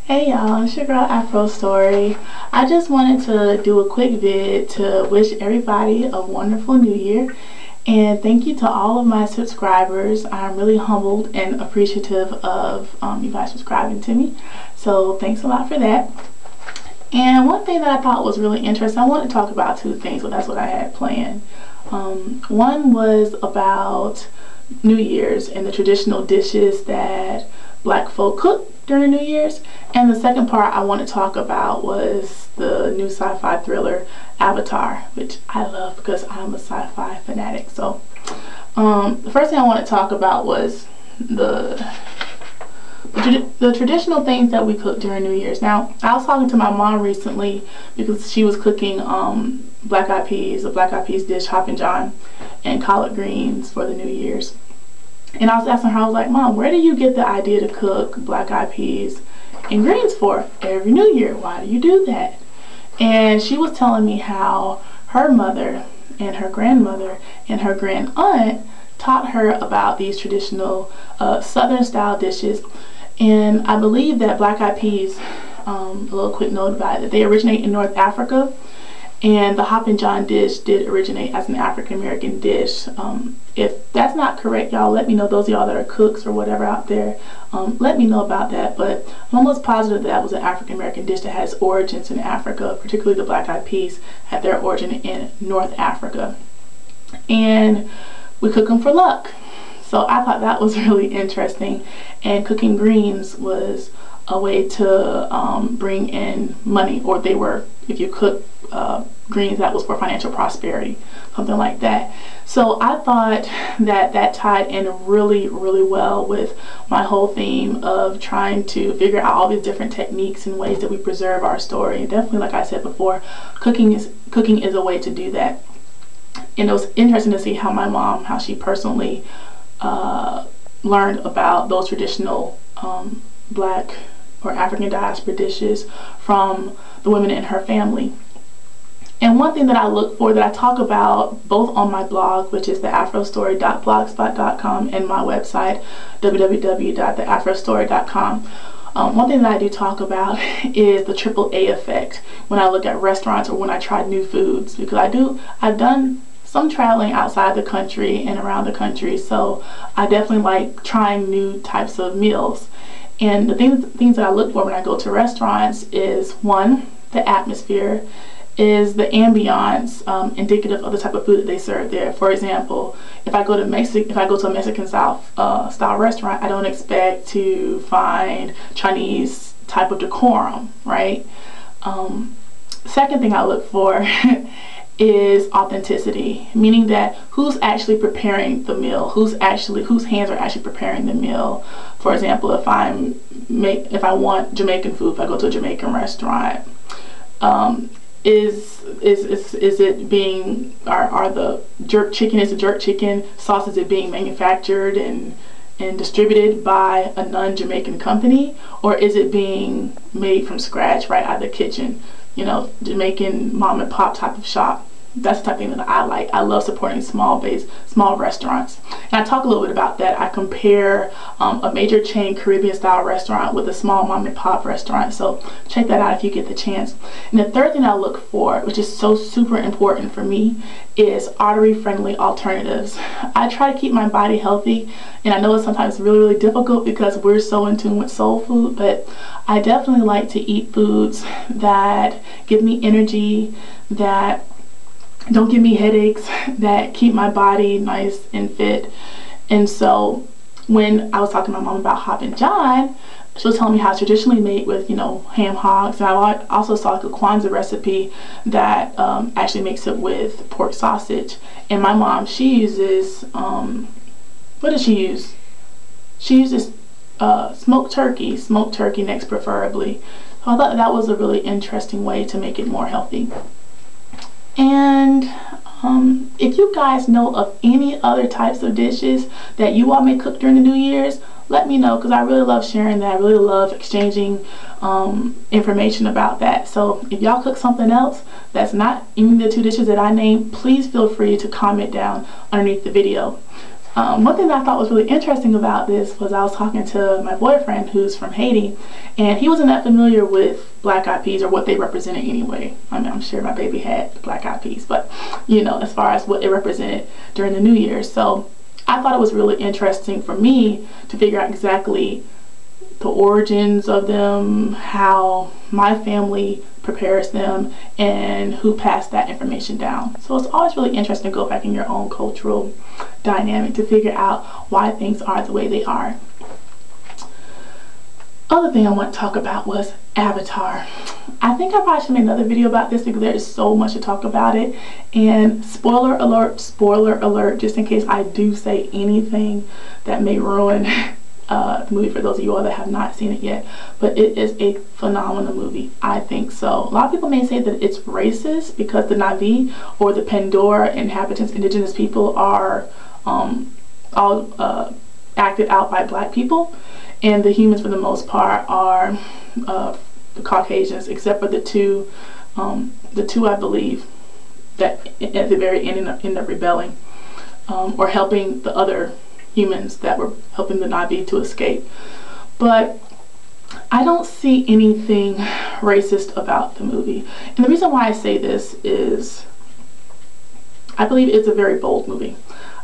Hey y'all, it's your girl Afro Story. I just wanted to do a quick vid to wish everybody a wonderful new year, and thank you to all of my subscribers. I'm really humbled and appreciative of you guys subscribing to me, so thanks a lot for that. And one thing that I thought was really interesting, I want to talk about two things, but that's what I had planned. One was about New Year's and the traditional dishes that black folk cook during New Year's, and the second part I want to talk about was the new sci-fi thriller Avatar, which I love because I'm a sci-fi fanatic. So the first thing I want to talk about was the traditional things that we cook during New Year's. Now, I was talking to my mom recently because she was cooking a black eyed peas dish, Hoppin John, and collard greens for the New Year's. And I was asking her, I was like, Mom, where do you get the idea to cook black eyed peas and greens for every New Year? Why do you do that? And she was telling me how her mother and her grandmother and her grand aunt taught her about these traditional Southern style dishes. And I believe that black eyed peas, a little quick note about it, that they originate in North Africa. And the Hoppin John dish did originate as an African American dish. If that's not correct, y'all, let me know. Those of y'all that are cooks or whatever out there, let me know about that. But I'm almost positive that was an African American dish that has origins in Africa, particularly the black eyed peas had their origin in North Africa. And we cook them for luck. So I thought that was really interesting. And cooking greens was a way to bring in money, or they were, if you cook greens, that was for financial prosperity, something like that. So I thought that that tied in really well with my whole theme of trying to figure out all these different techniques and ways that we preserve our story. And definitely, like I said before, cooking is a way to do that. And it was interesting to see how my mom, how she personally learned about those traditional black or African diaspora dishes from the women in her family. And one thing that I look for, that I talk about both on my blog, which is theafrostory.blogspot.com, and my website, www.theafrostory.com, one thing that I do talk about is the AAA effect when I look at restaurants or when I try new foods, because I've done some traveling outside the country and around the country, so I definitely like trying new types of meals. And the things that I look for when I go to restaurants is, one, the atmosphere, is the ambiance, indicative of the type of food that they serve there. For example, if I go to a Mexican style restaurant, I don't expect to find Chinese type of decorum, right? Second thing I look for is authenticity, meaning that who's actually preparing the meal, whose hands are actually preparing the meal. For example, if I want Jamaican food, if I go to a Jamaican restaurant, is it being, are the jerk chicken sauce, is it being manufactured and distributed by a non-Jamaican company, or is it being made from scratch right out of the kitchen? You know, Jamaican mom and pop type of shop. That's the type of thing that I like. I love supporting small restaurants. And I talk a little bit about that. I compare a major chain Caribbean style restaurant with a small mom and pop restaurant. So check that out if you get the chance. And the third thing I look for, which is so super important for me, is artery friendly alternatives. I try to keep my body healthy, and I know it's sometimes really difficult because we're so in tune with soul food, but I definitely like to eat foods that give me energy, that don't give me headaches, that keep my body nice and fit. And so when I was talking to my mom about Hoppin John, she was telling me how it's traditionally made with, you know, ham hocks. And I also saw like a Kwanzaa recipe that actually makes it with pork sausage. And my mom, she uses, what does she use? She uses smoked turkey necks preferably. So I thought that was a really interesting way to make it more healthy. And if you guys know of any other types of dishes that you all may cook during the New Year's, let me know, because I really love sharing that. I really love exchanging information about that. So if y'all cook something else that's not any of the two dishes that I named, please feel free to comment down underneath the video. One thing that I thought was really interesting about this was I was talking to my boyfriend who's from Haiti, and he wasn't that familiar with Black Eyed Peas or what they represented anyway. I mean, I'm sure my baby had Black Eyed Peas, but you know, as far as what it represented during the New Year. So I thought it was really interesting for me to figure out exactly the origins of them, how my family prepares them, and who passed that information down. So it's always really interesting to go back in your own cultural dynamic to figure out why things are the way they are. Other thing I want to talk about was Avatar. I think I probably should make another video about this because there is so much to talk about it. And spoiler alert, just in case I do say anything that may ruin the movie for those of you all that have not seen it yet. But it is a phenomenal movie, I think so. A lot of people may say that it's racist because the Na'vi, or the Pandora inhabitants, indigenous people, are all acted out by black people, and the humans for the most part are the Caucasians, except for the two I believe that at the very end end up rebelling or helping the other humans that were helping the Na'vi to escape. But I don't see anything racist about the movie, and the reason why I say this is I believe it's a very bold movie.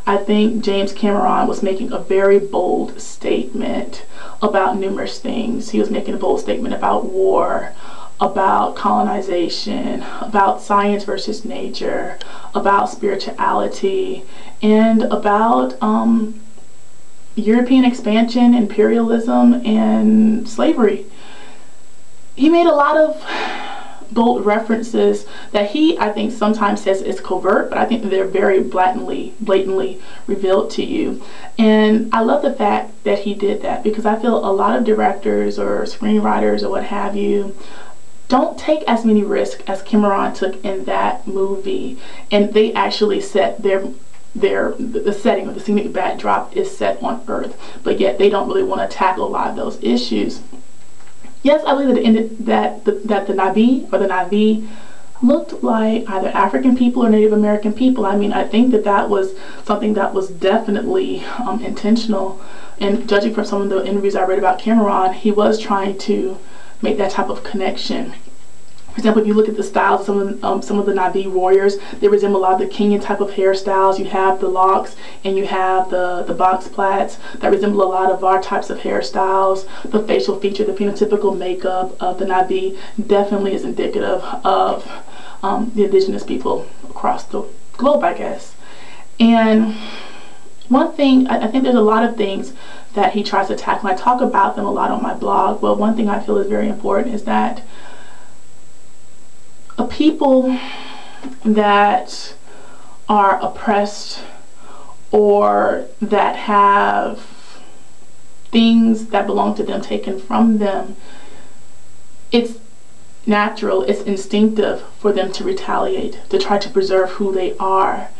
I think James Cameron was making a very bold statement about numerous things. He was making a bold statement about war, about colonization, about science versus nature, about spirituality, and about European expansion, imperialism, and slavery. He made a lot of bold references that I think sometimes says it's covert, but I think they're very blatantly revealed to you. And I love the fact that he did that, because I feel a lot of directors or screenwriters or what have you don't take as many risks as Cameron took in that movie, and they actually set the setting or the scenic backdrop is set on Earth, but yet they don't really want to tackle a lot of those issues. Yes, I believe that the Na'vi looked like either African people or Native American people. I mean, I think that was something that was definitely intentional. And judging from some of the interviews I read about Cameron, he was trying to make that type of connection. For example, if you look at the styles of some of the Na'vi warriors, they resemble a lot of the Kenyan type of hairstyles. You have the locks and you have the box plaits that resemble a lot of our types of hairstyles. The facial feature, the phenotypical makeup of the Na'vi definitely is indicative of the indigenous people across the globe, I guess. And one thing, I think there's a lot of things that he tries to tackle. I talk about them a lot on my blog, but one thing I feel is very important is that a people that are oppressed or that have things that belong to them taken from them, it's natural, it's instinctive for them to retaliate, to try to preserve who they are.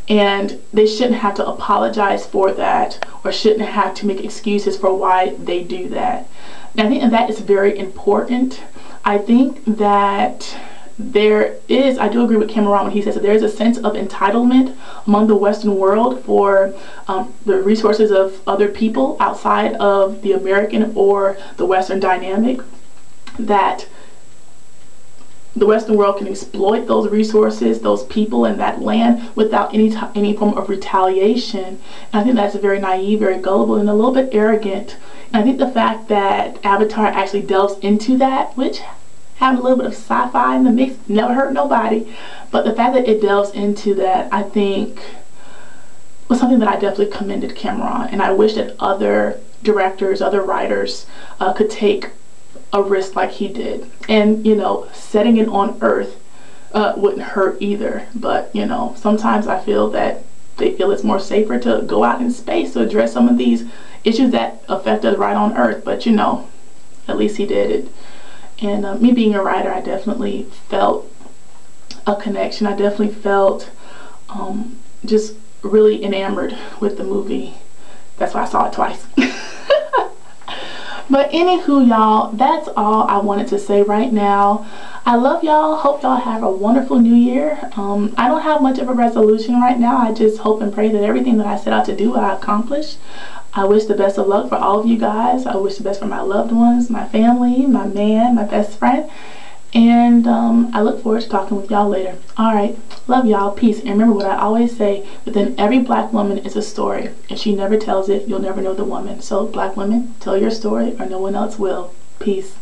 And they shouldn't have to apologize for that, or shouldn't have to make excuses for why they do that. And I think that is very important. I think that I do agree with Cameron when he says that there is a sense of entitlement among the Western world for the resources of other people outside of the American or the Western dynamic, that the Western world can exploit those resources, those people, and that land without any form of retaliation. And I think that's very naive, very gullible, and a little bit arrogant. And I think the fact that Avatar actually delves into that, which having a little bit of sci-fi in the mix never hurt nobody, but the fact that it delves into that, I think, was something that I definitely commended Cameron. And I wish that other directors, other writers could take a risk like he did. And you know, setting it on Earth wouldn't hurt either, but you know, sometimes I feel that they feel it's more safer to go out in space to address some of these issues that affect us right on Earth. But you know, at least he did it. And me being a writer, I definitely felt a connection. I definitely felt just really enamored with the movie. That's why I saw it twice. But anywho, y'all, that's all I wanted to say right now. I love y'all. Hope y'all have a wonderful new year. I don't have much of a resolution right now. I just hope and pray that everything that I set out to do, I accomplish. I wish the best of luck for all of you guys. I wish the best for my loved ones, my family, my man, my best friend. And I look forward to talking with y'all later. Alright, love y'all, peace. And remember what I always say, within every black woman is a story. If she never tells it, you'll never know the woman. So black women, tell your story or no one else will. Peace.